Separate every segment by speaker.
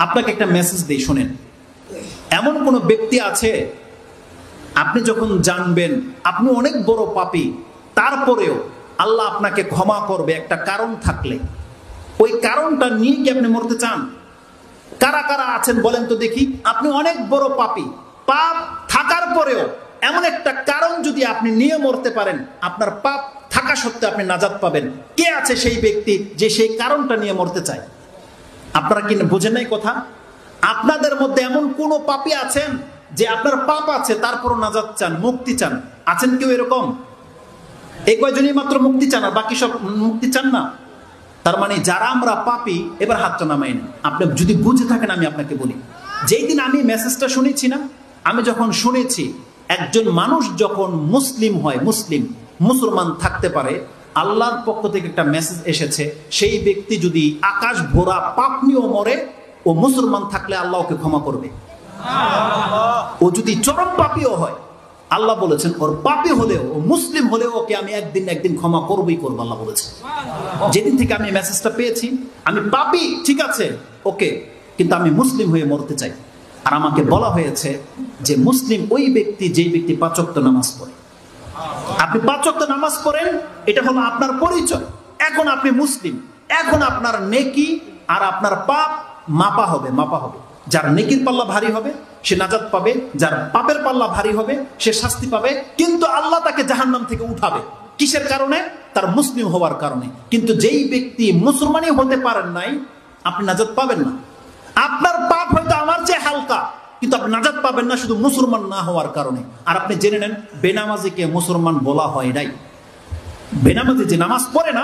Speaker 1: আপনাকে একটা মেসেজ দিই, শুনেন। এমন কোন ব্যক্তি আছে আপনি যখন জানবেন আপনি অনেক বড় পাপী, তারপরেও আল্লাহ আপনাকে ক্ষমা করবে একটা কারণ থাকলে, ওই কারণটা নিয়ে কি আপনি মরতে চান? কারা কারা আছেন বলেন তো দেখি। আপনি অনেক বড় পাপী, পাপ থাকার পরেও এমন একটা কারণ যদি আপনি নিয়ে মরতে পারেন, আপনার পাপ থাকা সত্ত্বেও আপনি নাজাত পাবেন। কে আছে সেই ব্যক্তি যে সেই কারণটা নিয়ে মরতে চায়? আপনারা কি বোঝেন নাই কথা? আপনাদের মধ্যে এমন কোন পাপী আছেন যে আপনার পাপ আছে তারপরও নাজাত চান, মুক্তি চান? আছেন কেউ এরকম? এই কয়জনই মাত্র মুক্তি চান, আর বাকি সব মুক্তি চান না? তার মানে যারা আমরা পাপী, এবার হাতটা নামাই না। আপনি যদি বুঝে থাকেন আমি আপনাকে বলি, যেই দিন আমি মেসেজটা শুনেছি না, আমি যখন শুনেছি একজন মানুষ যখন মুসলিম হয়, মুসলমান থাকতে পারে, আল্লাহর পক্ষ থেকে একটা মেসেজ এসেছে, সেই ব্যক্তি যদি আকাশ ভরা পাপ নিয়েও মরে, ও মুসলমান থাকলে আল্লাহ ওকে ক্ষমা করবে। ও যদি চরম পাপীও হয়, আল্লাহ বলেছেন ওর পাপী হলেও, ও মুসলিম হলেও ওকে আমি একদিন ক্ষমা করবই করবো, আল্লাহ বলেছেন। যেদিন থেকে আমি মেসেজটা পেয়েছি, আমি পাপী ঠিক আছে, ওকে, কিন্তু আমি মুসলিম হয়ে মরতে চাই। আর আমাকে বলা হয়েছে যে মুসলিম ওই ব্যক্তি যেই ব্যক্তি 5 ওয়াক্ত নামাজ পড়ে। আপনি 5 ওয়াক্ত নামাজ পড়েন, এটা হলো আপনার পরিচয়। এখন আপনি মুসলিম, এখন আপনার নেকি আর আপনার পাপ মাপা হবে। যার নেকির পাল্লা ভারী হবে সে নাজাত পাবে, যার পাপের পাল্লা ভারী হবে সে শাস্তি পাবে। কিন্তু আল্লাহ তাকে জাহান্নাম থেকে উঠাবে। কিসের কারণে? তার মুসলিম হওয়ার কারণে। কিন্তু যেই ব্যক্তি মুসলমানই হতে পারেন নাই, আপনি নাজাত পাবেন না। আপনার পাপ হয়তো আমার চেয়ে হালকা, কিন্তু আপনি নাজাত পাবেন না শুধু মুসলমান না হওয়ার কারণে। আর আপনি জেনে নেন, বেনামাজিকে মুসলমান বলা হয় নাই। বেনামাজি যে নামাজ পড়ে না,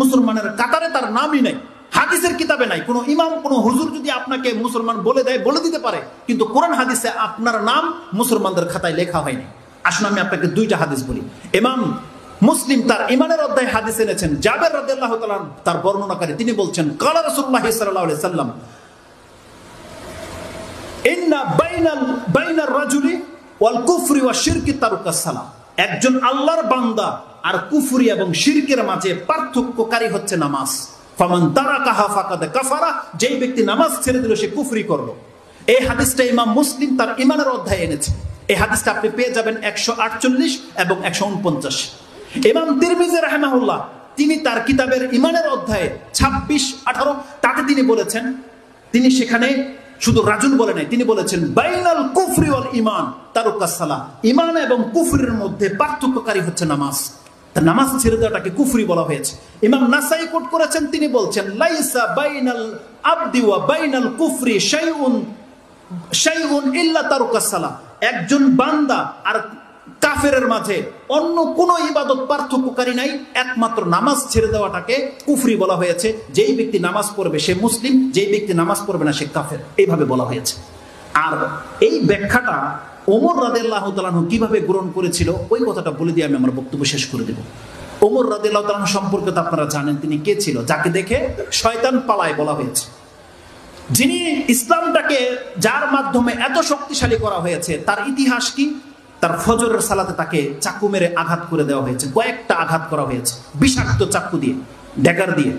Speaker 1: মুসলমানের কাতারে তার নামই নাই, হাদিসের কিতাবে নাই। কোন ইমাম, কোন হুজুর যদি আপনাকে মুসলমান বলে দেয়, বলে দিতে পারে, কিন্তু কোরআন হাদিসে আপনার নাম মুসলমানদের খাতায় লেখা হয়নি। আসুন আমি আপনাকে 2টা হাদিস বলি। ইমাম মুসলিম তার ইমানের অধ্যায় হাদিস এনেছেন, জাবের রাদিয়াল্লাহু তাআলা তার বর্ণনাকারী, তিনি বলছেন, ক্বালা রাসূলুল্লাহ সাল্লাল্লাহু আলাইহি সাল্লাম, ইন্না বাইনার রাজুলি ওয়াল কুফরি ওয়াশ শিরকি তারুকাস সালাহ। একজন আল্লাহর বান্দা আর কুফরি এবং শিরকের মাঝে পার্থক্যকারী হচ্ছে নামাজ। ফামান তারাকাহা ফাকাদ কাফারা, যেই ব্যক্তি নামাজ ছেড়ে দিল সে কুফরি করলো। এই হাদিসটা ইমাম মুসলিম তার ইমানের অধ্যায়ে এনেছে। এই হাদিসটা আপনি পেয়ে যাবেন 148 এবং 149। ইমাম তিরমিজি রাহিমাহুল্লাহ তিনি তার কিতাবের ইমানের অধ্যায়ে 26-18 তাতে তিনি বলেছেন, তিনি সেখানে শুধু রাজুল বলে নাই, তিনি বলেছেন বাইনাল কুফরি ওয়াল ঈমান তারুকাস সালাহ, ঈমান এবং কুফরের মধ্যে পার্থক্যকারী হচ্ছে নামাজ। তা নামাজ ছেড়ে দেওয়াটাকে কুফরি বলা হয়েছে। ইমাম নাসাই কোট করেছেন, তিনি বলছেন লাইসা বাইনাল আবদি ওয়া বাইনাল কুফরি শাইউন ইল্লা তারুকাস সালাহ। একজন বান্দা আর কাফেরের মাঝে অন্য কোনো ইবাদত পার্থক্যকারী নাই, একমাত্র নামাজ ছেড়ে দেওয়াটাকে কুফরি বলা হয়েছে। যেই ব্যক্তি নামাজ পড়বে সে মুসলিম, যেই ব্যক্তি নামাজ পড়বে না সে কাফের, এইভাবে বলা হয়েছে। আর এই ব্যাখ্যাটা ওমর রাদিয়াল্লাহু তাআলা আনহু কিভাবে গ্রহণ করেছিল, ওই কথাটা বলে দিয়ে আমি আমার বক্তব্য শেষ করে দেব। ওমর রাদিয়াল্লাহু তাআলা আনহু সম্পর্কে তো আপনারা জানেন তিনি কে ছিল, যাকে দেখে শয়তান পালায় বলা হয়েছে। যিনি ইসলামটাকে, যার মাধ্যমে এত শক্তিশালী করা হয়েছে, তার ইতিহাস কি? তার ফজরের সালাতে তাকে চাকু মেরে আঘাত করে দেওয়া হয়েছে, কয়েকটা আঘাত করা হয়েছে বিষাক্ত চাকু দিয়ে, ড্যাগার দিয়ে।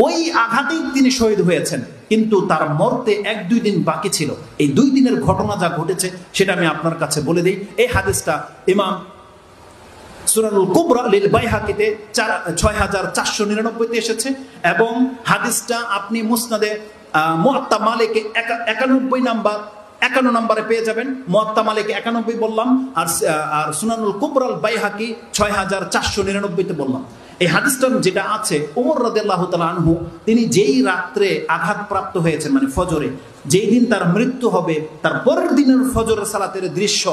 Speaker 1: ওই আঘাতেই তিনি শহীদ হয়েছেন, কিন্তু তার মরতে 1-2 দিন বাকি ছিল। এই 2 দিনের ঘটনা যা ঘটেছে সেটা আমি আপনার কাছে বলে দিই। এই হাদিসটা ইমাম সুনানুল কুবরা লিল বাইহাকিতে 6499 এসেছে, এবং হাদিসটা আপনি মুসনাদে মুআত্তা মালিকে 51 নম্বরে পেয়ে যাবেন। মুআত্তা মালিকে 91 বললাম, আর সুনানুল কুবরাল বাইহাকি 6499 বললাম। এই হাদিসটা যেটা আছে, ওমর রাদিয়াল্লাহু তাআলা আনহু তিনি যেই রাত্রে আঘাতপ্রাপ্ত হয়েছেন, মানে ফজরে, যেই দিন তার মৃত্যু হবে, তার পরের দিনের ফজরের সালাতের দৃশ্য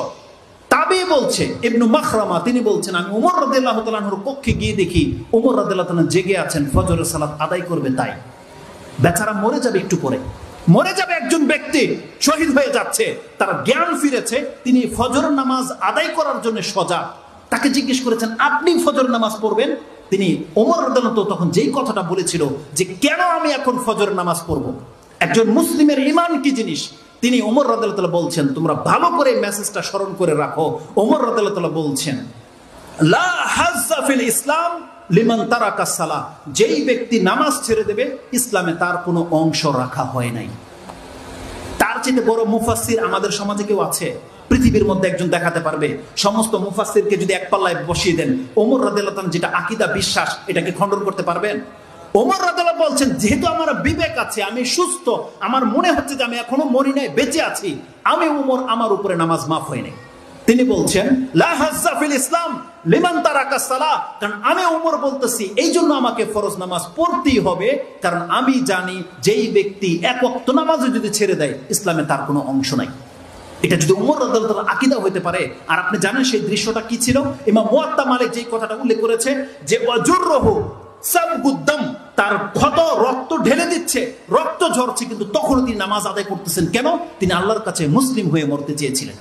Speaker 1: তাবে বলছে ইবনু মাখরামা, তিনি বলছেন আমি ওমর রাদিয়াল্লাহু তাআলা আনহুর কক্ষে গিয়ে দেখি ওমর রাদিয়াল্লাহু তাআলা জেগে আছেন, ফজরের সালাত আদায় করবে, তাই বেচারা মরে যাবে, একটু পরে মরে যাবে। একজন ব্যক্তি শহীদ হয়ে যাচ্ছে, তার জ্ঞান ফিরেছে, তিনি ফজর নামাজ আদায় করার জন্য সজাগ। তাকে জিজ্ঞেস করেছেন আপনি ফজর নামাজ পড়বেন? তিনি ওমর রাদিয়াল্লাহু তাআলা তখন যেই কথাটা বলেছিল যে কেন আমি এখন ফজর নামাজ পড়ব, একজন মুসলিমের ঈমান কি জিনিস, তিনি ওমর রাদিয়াল্লাহু তাআলা বলছেন, তোমরা ভালো করে মেসেজটা স্মরণ করে রাখো। ওমর রাদিয়াল্লাহু তাআলা বলছেন লা হাজ্জা ফিল ইসলাম লিমান তারাকাস সালাহ, যেই ব্যক্তি নামাজ ছেড়ে দেবে ইসলামে তার কোনো অংশ রাখা হয় নাই। চেয়ে বড় মুফাসসির আমাদের সমাজে কেউ আছে? পৃথিবীর মধ্যে একজন দেখাতে পারবে? সমস্ত মুফাসসিরকে যদি এক পাল্লায় বসিয়ে দেন, ওমর রাদিয়াল্লাহু তাআলা যেটা আকীদা বিশ্বাস, এটাকে খণ্ডন করতে পারবেন? ওমর রাদিয়াল্লাহু বলছেন, যেহেতু আমার বিবেক আছে, আমি সুস্থ, আমার মনে হচ্ছে যে আমি এখনো মরি নাই, বেঁচে আছি, আমি ওমর, আমার উপরে নামাজ মাফ হয়নি। তিনি বলছেন লা হাজ্জা ফিল ইসলাম লিমান তারাকা সালাহ, কারণ আমি ওমর বলতেছি এই জন্য আমাকে ফরজ নামাজ পড়তেই হবে, কারণ আমি জানি যেই ব্যক্তি এক ওয়াক্ত নামাজও যদি ছেড়ে দেয়, ইসলামে তার কোনো অংশ নাই। এটা যদি ওমর রাদিয়াল্লাহু তাআলা আকীদা হইতে পারে। আর আপনি জানেন সেই দৃশ্যটা কি ছিল? ইমাম মুয়াত্তা মালিক যেই কথাটা উল্লেখ করেছে যে ওয়াজুরহু সাবগুদ্দাম, তার ক্ষত রক্ত ঢেলে দিচ্ছে, রক্ত ঝরছে, কিন্তু তখনও তিনি নামাজ আদায় করতেছেন। কেন? তিনি আল্লাহর কাছে মুসলিম হয়ে মরতে চেয়েছিলেন।